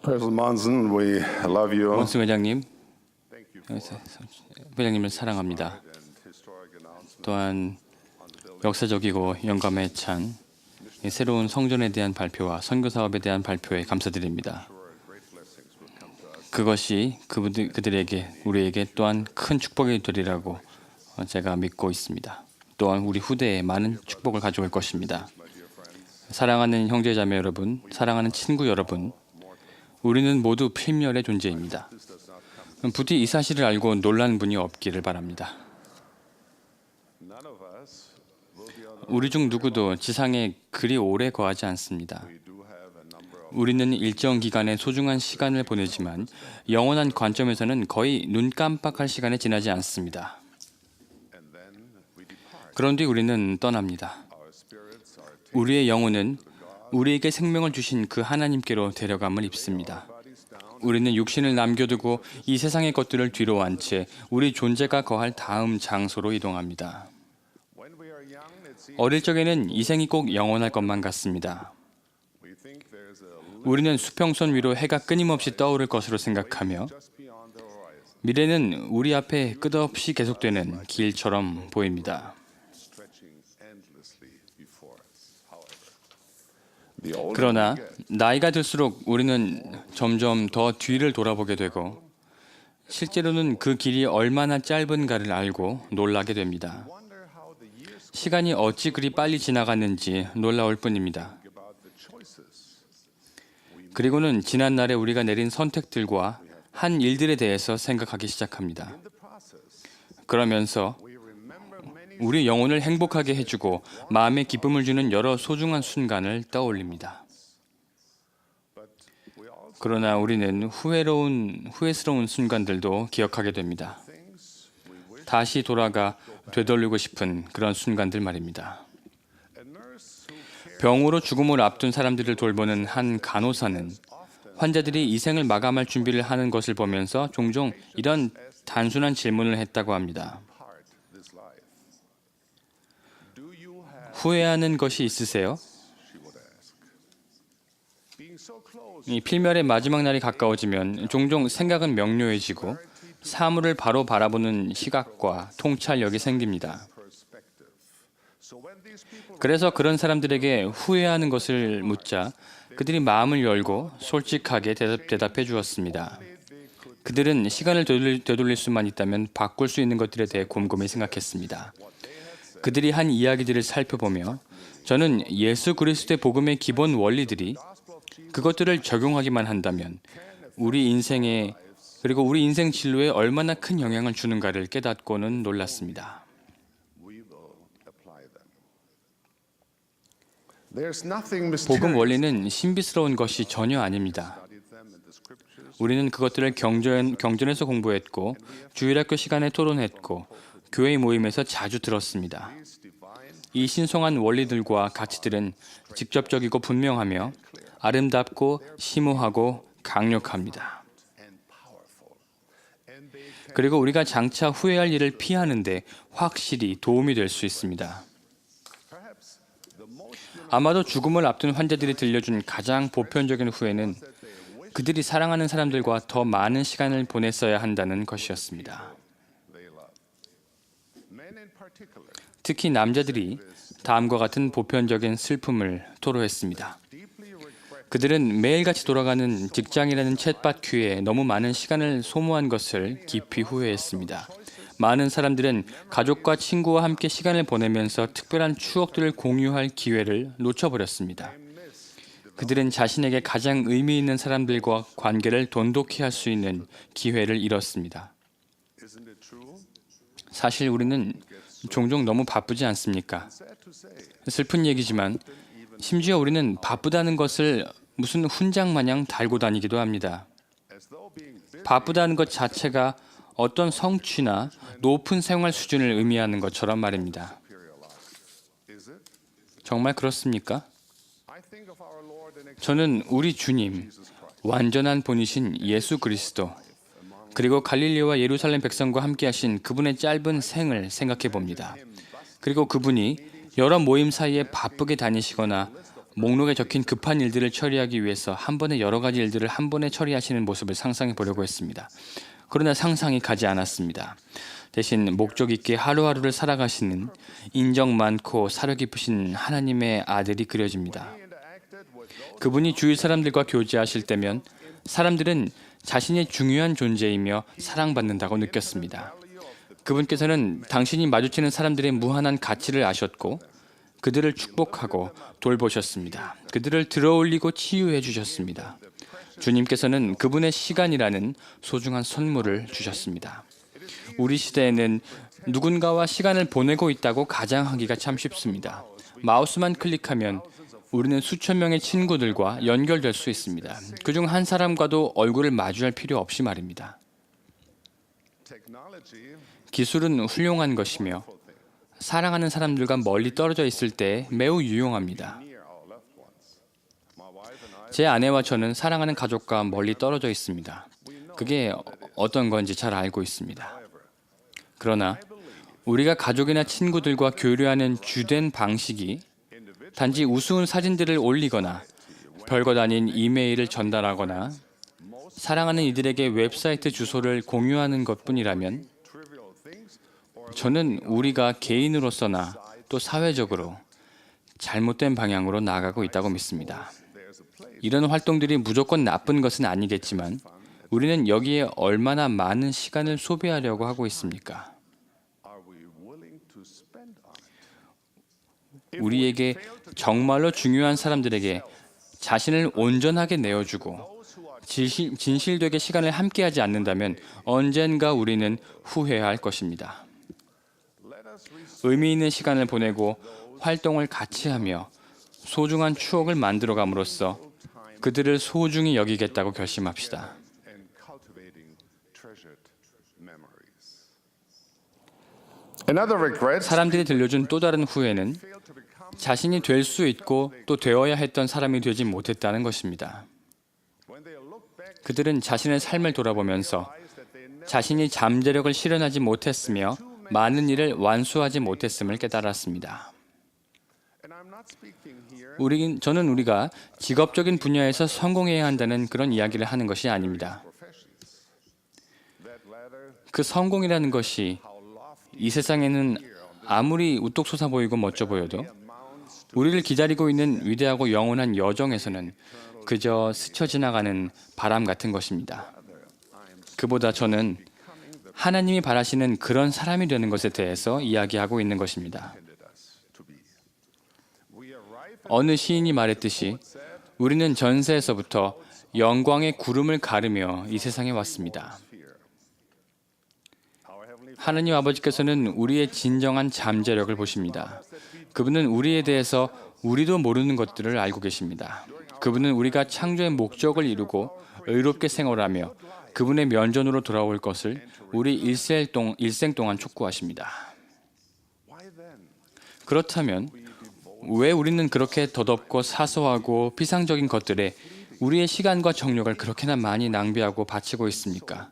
President Monson, we love you. 원스 회장님, 회장님을 사랑합니다. 또한 역사적이고 영감에 찬 새로운 성전에 대한 발표와 선교 사업에 대한 발표에 감사드립니다. 그것이 그들에게 우리에게 또한 큰 축복이 되리라고 제가 믿고 있습니다. 또한 우리 후대에 많은 축복을 가져올 것입니다. 사랑하는 형제자매 여러분, 사랑하는 친구 여러분, 우리는 모두 필멸의 존재입니다. 부디 이 사실을 알고 놀란 분이 없기를 바랍니다. 우리 중 누구도 지상에 그리 오래 거하지 않습니다. 우리는 일정 기간의 소중한 시간을 보내지만 영원한 관점에서는 거의 눈 깜빡할 시간에 지나지 않습니다. 그런 뒤 우리는 떠납니다. 우리의 영혼은 우리에게 생명을 주신 그 하나님께로 데려감을 입습니다. 우리는 육신을 남겨두고 이 세상의 것들을 뒤로 한 채 우리 존재가 거할 다음 장소로 이동합니다. 어릴 적에는 이 생이 꼭 영원할 것만 같습니다. 우리는 수평선 위로 해가 끊임없이 떠오를 것으로 생각하며 미래는 우리 앞에 끝없이 계속되는 길처럼 보입니다. 그러나 나이가 들수록 우리는 점점 더 뒤를 돌아보게 되고 실제로는 그 길이 얼마나 짧은가를 알고 놀라게 됩니다. 시간이 어찌 그리 빨리 지나갔는지 놀라울 뿐입니다. 그리고는 지난 날에 우리가 내린 선택들과 한 일들에 대해서 생각하기 시작합니다. 그러면서 우리 영혼을 행복하게 해주고 마음에 기쁨을 주는 여러 소중한 순간을 떠올립니다. 그러나 우리는 후회스러운 순간들도 기억하게 됩니다. 다시 돌아가 되돌리고 싶은 그런 순간들 말입니다. 병으로 죽음을 앞둔 사람들을 돌보는 한 간호사는 환자들이 이 생을 마감할 준비를 하는 것을 보면서 종종 이런 단순한 질문을 했다고 합니다. 후회하는 것이 있으세요? 이 필멸의 마지막 날이 가까워지면 종종 생각은 명료해지고 사물을 바로 바라보는 시각과 통찰력이 생깁니다. 그래서 그런 사람들에게 후회하는 것을 묻자 그들이 마음을 열고 솔직하게 대답해 주었습니다. 그들은 시간을 되돌릴 수만 있다면 바꿀 수 있는 것들에 대해 곰곰이 생각했습니다. 그들이 한 이야기들을 살펴보며 저는 예수 그리스도의 복음의 기본 원리들이 그것들을 적용하기만 한다면 우리 인생에 그리고 우리 인생 진로에 얼마나 큰 영향을 주는가를 깨닫고는 놀랐습니다. 복음 원리는 신비스러운 것이 전혀 아닙니다. 우리는 그것들을 경전에서 공부했고 주일학교 시간에 토론했고 교회 모임에서 자주 들었습니다. 이 신성한 원리들과 가치들은 직접적이고 분명하며 아름답고 심오하고 강력합니다. 그리고 우리가 장차 후회할 일을 피하는데 확실히 도움이 될 수 있습니다. 아마도 죽음을 앞둔 환자들이 들려준 가장 보편적인 후회는 그들이 사랑하는 사람들과 더 많은 시간을 보냈어야 한다는 것이었습니다. 특히 남자들이 다음과 같은 보편적인 슬픔을 토로했습니다. 그들은 매일같이 돌아가는 직장이라는 챗바퀴에 너무 많은 시간을 소모한 것을 깊이 후회했습니다. 많은 사람들은 가족과 친구와 함께 시간을 보내면서 특별한 추억들을 공유할 기회를 놓쳐버렸습니다. 그들은 자신에게 가장 의미 있는 사람들과 관계를 돈독히 할 수 있는 기회를 잃었습니다. 사실 우리는 종종 너무 바쁘지 않습니까? 슬픈 얘기지만 심지어 우리는 바쁘다는 것을 무슨 훈장 마냥 달고 다니기도 합니다. 바쁘다는 것 자체가 어떤 성취나 높은 생활 수준을 의미하는 것처럼 말입니다. 정말 그렇습니까? 저는 우리 주님, 완전한 본이신 예수 그리스도, 그리고 갈릴리와 예루살렘 백성과 함께 하신 그분의 짧은 생을 생각해 봅니다. 그리고 그분이 여러 모임 사이에 바쁘게 다니시거나 목록에 적힌 급한 일들을 처리하기 위해서 한 번에 여러 가지 일들을 한 번에 처리하시는 모습을 상상해 보려고 했습니다. 그러나 상상이 가지 않았습니다. 대신 목적 있게 하루하루를 살아가시는 인정 많고 사려 깊으신 하나님의 아들이 그려집니다. 그분이 주위 사람들과 교제하실 때면 사람들은 자신이 중요한 존재이며 사랑받는다고 느꼈습니다. 그분께서는 당신이 마주치는 사람들의 무한한 가치를 아셨고 그들을 축복하고 돌보셨습니다. 그들을 들어올리고 치유해 주셨습니다. 주님께서는 그분의 시간이라는 소중한 선물을 주셨습니다. 우리 시대에는 누군가와 시간을 보내고 있다고 가장하기가 참 쉽습니다. 마우스만 클릭하면 우리는 수천 명의 친구들과 연결될 수 있습니다. 그중 한 사람과도 얼굴을 마주할 필요 없이 말입니다. 기술은 훌륭한 것이며 사랑하는 사람들과 멀리 떨어져 있을 때 매우 유용합니다. 제 아내와 저는 사랑하는 가족과 멀리 떨어져 있습니다. 그게 어떤 건지 잘 알고 있습니다. 그러나 우리가 가족이나 친구들과 교류하는 주된 방식이 단지 우스운 사진들을 올리거나 별것 아닌 이메일을 전달하거나 사랑하는 이들에게 웹사이트 주소를 공유하는 것뿐이라면 저는 우리가 개인으로서나 또 사회적으로 잘못된 방향으로 나아가고 있다고 믿습니다. 이런 활동들이 무조건 나쁜 것은 아니겠지만 우리는 여기에 얼마나 많은 시간을 소비하려고 하고 있습니까? 우리에게 정말로 중요한 사람들에게 자신을 온전하게 내어주고 진실되게 시간을 함께하지 않는다면 언젠가 우리는 후회해야 할 것입니다. 의미 있는 시간을 보내고 활동을 같이 하며 소중한 추억을 만들어감으로써 그들을 소중히 여기겠다고 결심합시다. 사람들이 들려준 또 다른 후회는 자신이 될 수 있고 또 되어야 했던 사람이 되지 못했다는 것입니다. 그들은 자신의 삶을 돌아보면서 자신이 잠재력을 실현하지 못했으며 많은 일을 완수하지 못했음을 깨달았습니다. 저는 우리가 직업적인 분야에서 성공해야 한다는 그런 이야기를 하는 것이 아닙니다. 그 성공이라는 것이 이 세상에는 아무리 우뚝 솟아 보이고 멋져 보여도 우리를 기다리고 있는 위대하고 영원한 여정에서는 그저 스쳐 지나가는 바람 같은 것입니다. 그보다 저는 하나님이 바라시는 그런 사람이 되는 것에 대해서 이야기하고 있는 것입니다. 어느 시인이 말했듯이 우리는 전세에서부터 영광의 구름을 가르며 이 세상에 왔습니다. 하나님 아버지께서는 우리의 진정한 잠재력을 보십니다. 그분은 우리에 대해서 우리도 모르는 것들을 알고 계십니다. 그분은 우리가 창조의 목적을 이루고 의롭게 생활하며 그분의 면전으로 돌아올 것을 우리 일생 동안 촉구하십니다. 그렇다면 왜 우리는 그렇게 더덥고 사소하고 피상적인 것들에 우리의 시간과 정력을 그렇게나 많이 낭비하고 바치고 있습니까?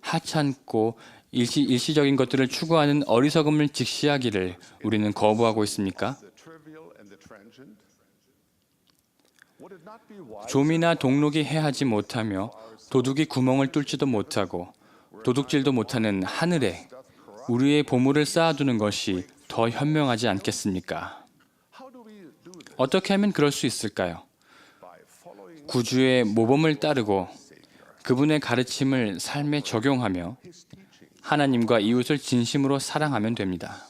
하찮고 일시적인 것들을 추구하는 어리석음을 직시하기를 우리는 거부하고 있습니까? 좀이나 동록이 해하지 못하며 도둑이 구멍을 뚫지도 못하고 도둑질도 못하는 하늘에 우리의 보물을 쌓아두는 것이 더 현명하지 않겠습니까? 어떻게 하면 그럴 수 있을까요? 구주의 모범을 따르고 그분의 가르침을 삶에 적용하며 하나님과 이웃을 진심으로 사랑하면 됩니다.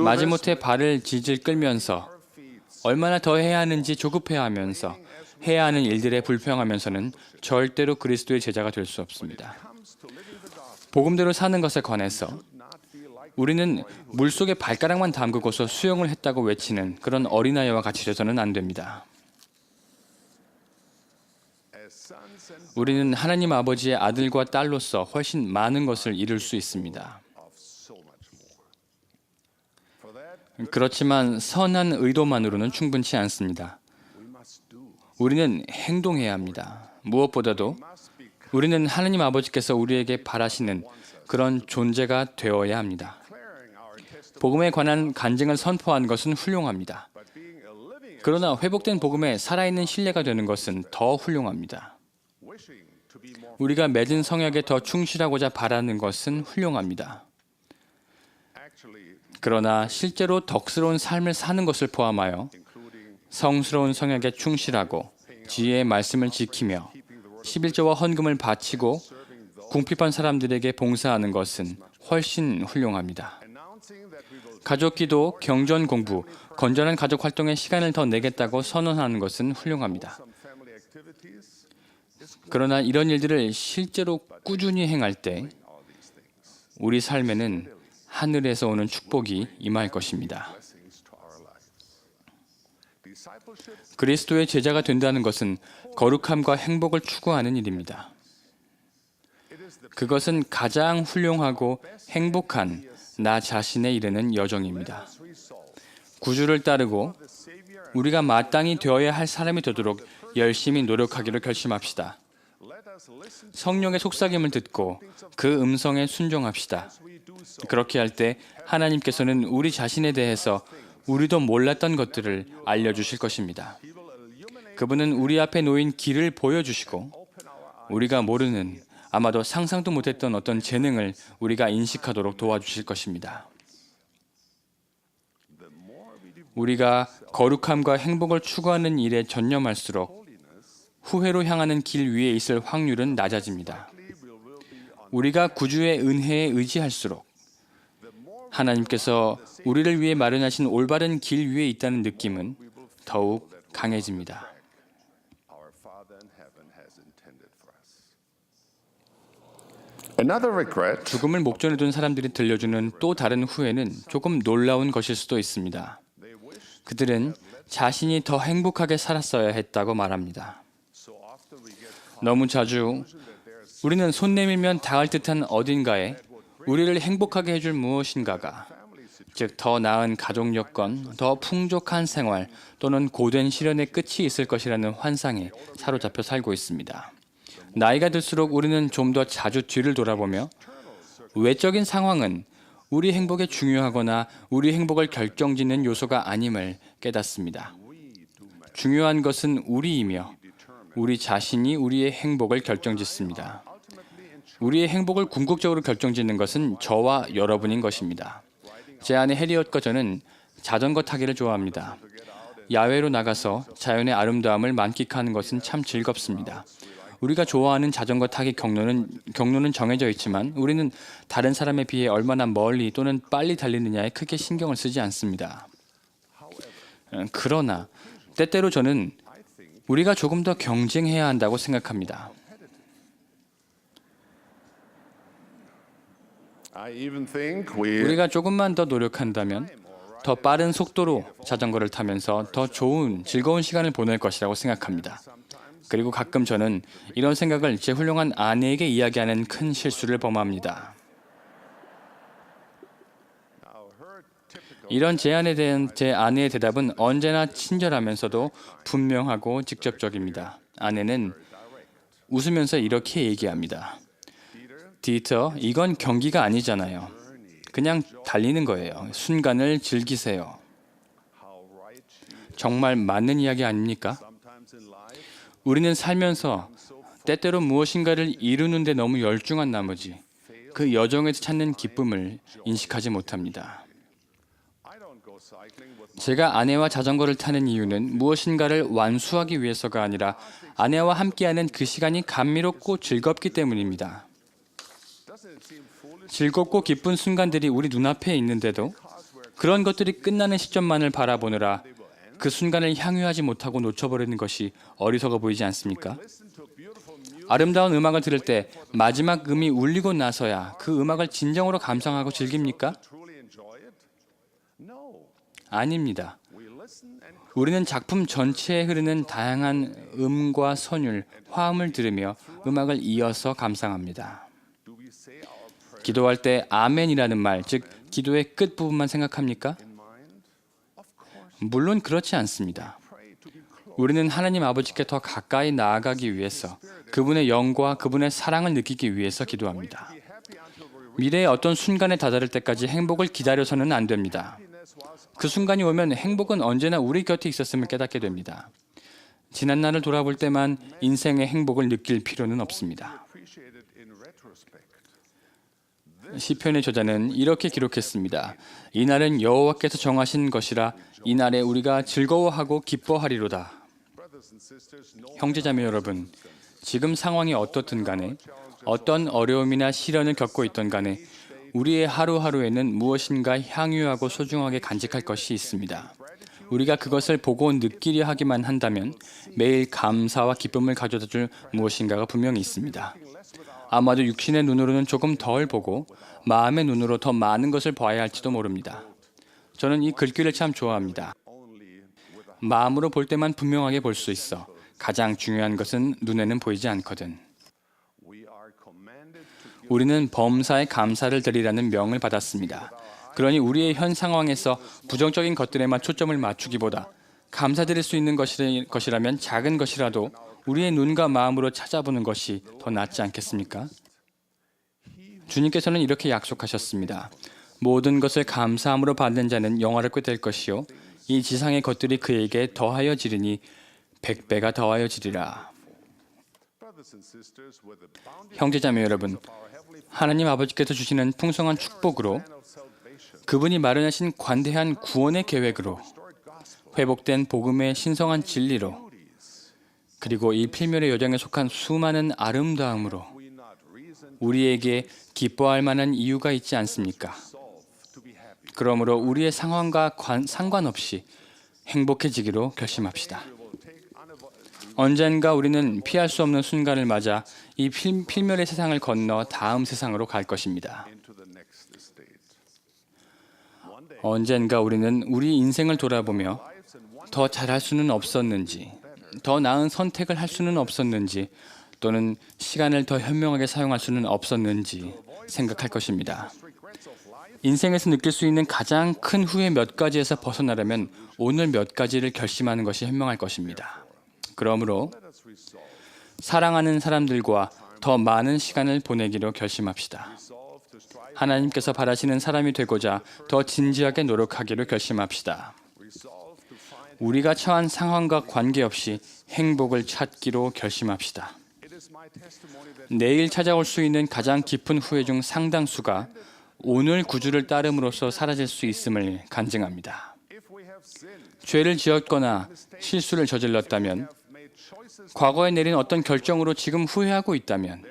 마지못해 발을 질질 끌면서 얼마나 더 해야 하는지 조급해하면서 해야 하는 일들에 불평하면서는 절대로 그리스도의 제자가 될 수 없습니다. 복음대로 사는 것에 관해서 우리는 물속에 발가락만 담그고서 수영을 했다고 외치는 그런 어린아이와 같이 돼서는 안 됩니다. 우리는 하나님 아버지의 아들과 딸로서 훨씬 많은 것을 이룰 수 있습니다. 그렇지만 선한 의도만으로는 충분치 않습니다. 우리는 행동해야 합니다. 무엇보다도 우리는 하나님 아버지께서 우리에게 바라시는 그런 존재가 되어야 합니다. 복음에 관한 간증을 선포한 것은 훌륭합니다. 그러나 회복된 복음에 살아있는 신뢰가 되는 것은 더 훌륭합니다. 우리가 맺은 성약에 더 충실하고자 바라는 것은 훌륭합니다. 그러나 실제로 덕스러운 삶을 사는 것을 포함하여 성스러운 성약에 충실하고 지혜의 말씀을 지키며 11조와 헌금을 바치고 궁핍한 사람들에게 봉사하는 것은 훨씬 훌륭합니다. 가족 기도, 경전 공부, 건전한 가족 활동에 시간을 더 내겠다고 선언하는 것은 훌륭합니다. 그러나 이런 일들을 실제로 꾸준히 행할 때 우리 삶에는 하늘에서 오는 축복이 임할 것입니다. 그리스도의 제자가 된다는 것은 거룩함과 행복을 추구하는 일입니다. 그것은 가장 훌륭하고 행복한 나 자신에 이르는 여정입니다. 구주를 따르고 우리가 마땅히 되어야 할 사람이 되도록 열심히 노력하기로 결심합시다. 성령의 속삭임을 듣고 그 음성에 순종합시다. 그렇게 할 때 하나님께서는 우리 자신에 대해서 우리도 몰랐던 것들을 알려주실 것입니다. 그분은 우리 앞에 놓인 길을 보여주시고 우리가 모르는, 아마도 상상도 못했던 어떤 재능을 우리가 인식하도록 도와주실 것입니다. 우리가 거룩함과 행복을 추구하는 일에 전념할수록 후회로 향하는 길 위에 있을 확률은 낮아집니다. 우리가 구주의 은혜에 의지할수록 하나님께서 우리를 위해 마련하신 올바른 길 위에 있다는 느낌은 더욱 강해집니다. Another regret 죽음을 목전에 둔 사람들이 들려주는 또 다른 후회는 조금 놀라운 것일 수도 있습니다. 그들은 자신이 더 행복하게 살았어야 했다고 말합니다. 너무 자주 우리는 손 내밀면 닿을 듯한 어딘가에 우리를 행복하게 해줄 무엇인가가, 즉 더 나은 가족 여건, 더 풍족한 생활 또는 고된 시련의 끝이 있을 것이라는 환상에 사로잡혀 살고 있습니다. 나이가 들수록 우리는 좀 더 자주 뒤를 돌아보며 외적인 상황은 우리 행복에 중요하거나 우리 행복을 결정짓는 요소가 아님을 깨닫습니다. 중요한 것은 우리이며 우리 자신이 우리의 행복을 결정짓습니다. 우리의 행복을 궁극적으로 결정짓는 것은 저와 여러분인 것입니다. 제 아내 해리엇과 저는 자전거 타기를 좋아합니다. 야외로 나가서 자연의 아름다움을 만끽하는 것은 참 즐겁습니다. 우리가 좋아하는 자전거 타기 경로는 정해져 있지만 우리는 다른 사람에 비해 얼마나 멀리 또는 빨리 달리느냐에 크게 신경을 쓰지 않습니다. 그러나 때때로 저는 우리가 조금 더 경쟁해야 한다고 생각합니다. I even think we 우리가 조금만 더 노력한다면 더 빠른 속도로 자전거를 타면서 더 좋은, 즐거운 시간을 보낼 것이라고 생각합니다. 그리고 가끔 저는 이런 생각을 제 훌륭한 아내에게 이야기하는 큰 실수를 범합니다. 이런 제안에 대한 제 아내의 대답은 언제나 친절하면서도 분명하고 직접적입니다. 아내는 웃으면서 이렇게 얘기합니다. 디터, 이건 경기가 아니잖아요. 그냥 달리는 거예요. 순간을 즐기세요. 정말 맞는 이야기 아닙니까? 우리는 살면서 때때로 무엇인가를 이루는 데 너무 열중한 나머지 그 여정에서 찾는 기쁨을 인식하지 못합니다. 제가 아내와 자전거를 타는 이유는 무엇인가를 완수하기 위해서가 아니라 아내와 함께하는 그 시간이 감미롭고 즐겁기 때문입니다. 즐겁고 기쁜 순간들이 우리 눈앞에 있는데도 그런 것들이 끝나는 시점만을 바라보느라 그 순간을 향유하지 못하고 놓쳐버리는 것이 어리석어 보이지 않습니까? 아름다운 음악을 들을 때 마지막 음이 울리고 나서야 그 음악을 진정으로 감상하고 즐깁니까? 아닙니다. 우리는 작품 전체에 흐르는 다양한 음과 선율, 화음을 들으며 음악을 이어서 감상합니다. 기도할 때 아멘이라는 말, 즉 기도의 끝부분만 생각합니까? 물론 그렇지 않습니다. 우리는 하나님 아버지께 더 가까이 나아가기 위해서 그분의 영과 그분의 사랑을 느끼기 위해서 기도합니다. 미래의 어떤 순간에 다다를 때까지 행복을 기다려서는 안 됩니다. 그 순간이 오면 행복은 언제나 우리 곁에 있었음을 깨닫게 됩니다. 지난 날을 돌아볼 때만 인생의 행복을 느낄 필요는 없습니다. 시편의 저자는 이렇게 기록했습니다. 이 날은 여호와께서 정하신 것이라 이 날에 우리가 즐거워하고 기뻐하리로다. 형제자매 여러분, 지금 상황이 어떻든 간에 어떤 어려움이나 시련을 겪고 있던 간에 우리의 하루하루에는 무엇인가 향유하고 소중하게 간직할 것이 있습니다. 우리가 그것을 보고 느끼려 하기만 한다면 매일 감사와 기쁨을 가져다 줄 무엇인가가 분명히 있습니다. 아마도 육신의 눈으로는 조금 덜 보고 마음의 눈으로 더 많은 것을 봐야 할지도 모릅니다. 저는 이 글귀를 참 좋아합니다. 마음으로 볼 때만 분명하게 볼 수 있어. 가장 중요한 것은 눈에는 보이지 않거든. 우리는 범사에 감사를 드리라는 명을 받았습니다. 그러니 우리의 현 상황에서 부정적인 것들에만 초점을 맞추기보다 감사드릴 수 있는 것이라면 작은 것이라도 우리의 눈과 마음으로 찾아보는 것이 더 낫지 않겠습니까? 주님께서는 이렇게 약속하셨습니다. 모든 것을 감사함으로 받는 자는 영화를 꾀될 것이요 이 지상의 것들이 그에게 더하여지리니 100배가 더하여지리라. 형제자매 여러분, 하나님 아버지께서 주시는 풍성한 축복으로 그분이 마련하신 관대한 구원의 계획으로 회복된 복음의 신성한 진리로 그리고 이 필멸의 여정에 속한 수많은 아름다움으로 우리에게 기뻐할 만한 이유가 있지 않습니까? 그러므로 우리의 상황과 상관없이 행복해지기로 결심합시다. 언젠가 우리는 피할 수 없는 순간을 맞아 이 필멸의 세상을 건너 다음 세상으로 갈 것입니다. 언젠가 우리는 우리 인생을 돌아보며 더 잘할 수는 없었는지, 더 나은 선택을 할 수는 없었는지, 또는 시간을 더 현명하게 사용할 수는 없었는지 생각할 것입니다. 인생에서 느낄 수 있는 가장 큰 후회 몇 가지에서 벗어나려면 오늘 몇 가지를 결심하는 것이 현명할 것입니다. 그러므로 사랑하는 사람들과 더 많은 시간을 보내기로 결심합시다. 하나님께서 바라시는 사람이 되고자 더 진지하게 노력하기로 결심합시다. 우리가 처한 상황과 관계없이 행복을 찾기로 결심합시다. 내일 찾아올 수 있는 가장 깊은 후회 중 상당수가 오늘 구주를 따름으로써 사라질 수 있음을 간증합니다. 죄를 지었거나 실수를 저질렀다면, 과거에 내린 어떤 결정으로 지금 후회하고 있다면,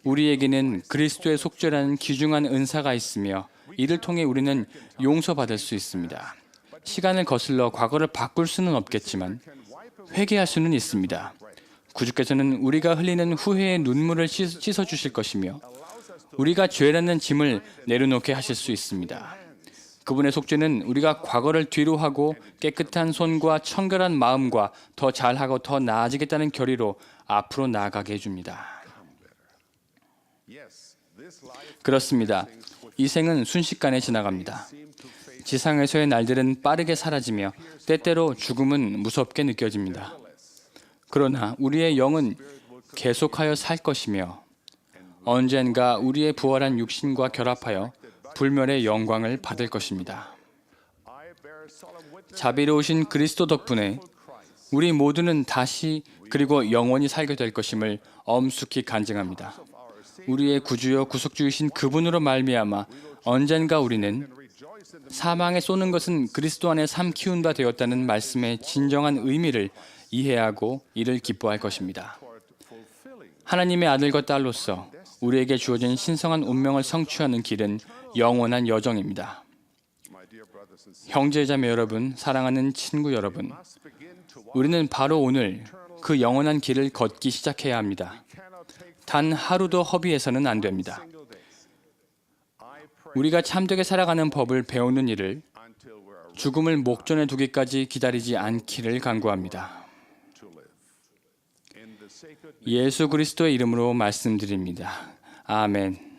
우리에게는 그리스도의 속죄라는 귀중한 은사가 있으며 이를 통해 우리는 용서받을 수 있습니다. 시간을 거슬러 과거를 바꿀 수는 없겠지만 회개할 수는 있습니다. 구주께서는 우리가 흘리는 후회의 눈물을 씻어주실 것이며 우리가 죄라는 짐을 내려놓게 하실 수 있습니다. 그분의 속죄는 우리가 과거를 뒤로 하고 깨끗한 손과 청결한 마음과 더 잘하고 더 나아지겠다는 결의로 앞으로 나아가게 해줍니다. 그렇습니다. 이 생은 순식간에 지나갑니다. 지상에서의 날들은 빠르게 사라지며 때때로 죽음은 무섭게 느껴집니다. 그러나 우리의 영은 계속하여 살 것이며 언젠가 우리의 부활한 육신과 결합하여 불멸의 영광을 받을 것입니다. 자비로우신 그리스도 덕분에 우리 모두는 다시 그리고 영원히 살게 될 것임을 엄숙히 간증합니다. 우리의 구주여 구속주이신 그분으로 말미암아 언젠가 우리는 사망에 쏘는 것은 그리스도 안에 삶 키운 바 되었다는 말씀의 진정한 의미를 이해하고 이를 기뻐할 것입니다. 하나님의 아들과 딸로서 우리에게 주어진 신성한 운명을 성취하는 길은 영원한 여정입니다. 형제자매 여러분, 사랑하는 친구 여러분, 우리는 바로 오늘 그 영원한 길을 걷기 시작해야 합니다. 단 하루도 허비해서는 안 됩니다. 우리가 참되게 살아가는 법을 배우는 일을 죽음을 목전에 두기까지 기다리지 않기를 간구합니다. 예수 그리스도의 이름으로 말씀드립니다. 아멘.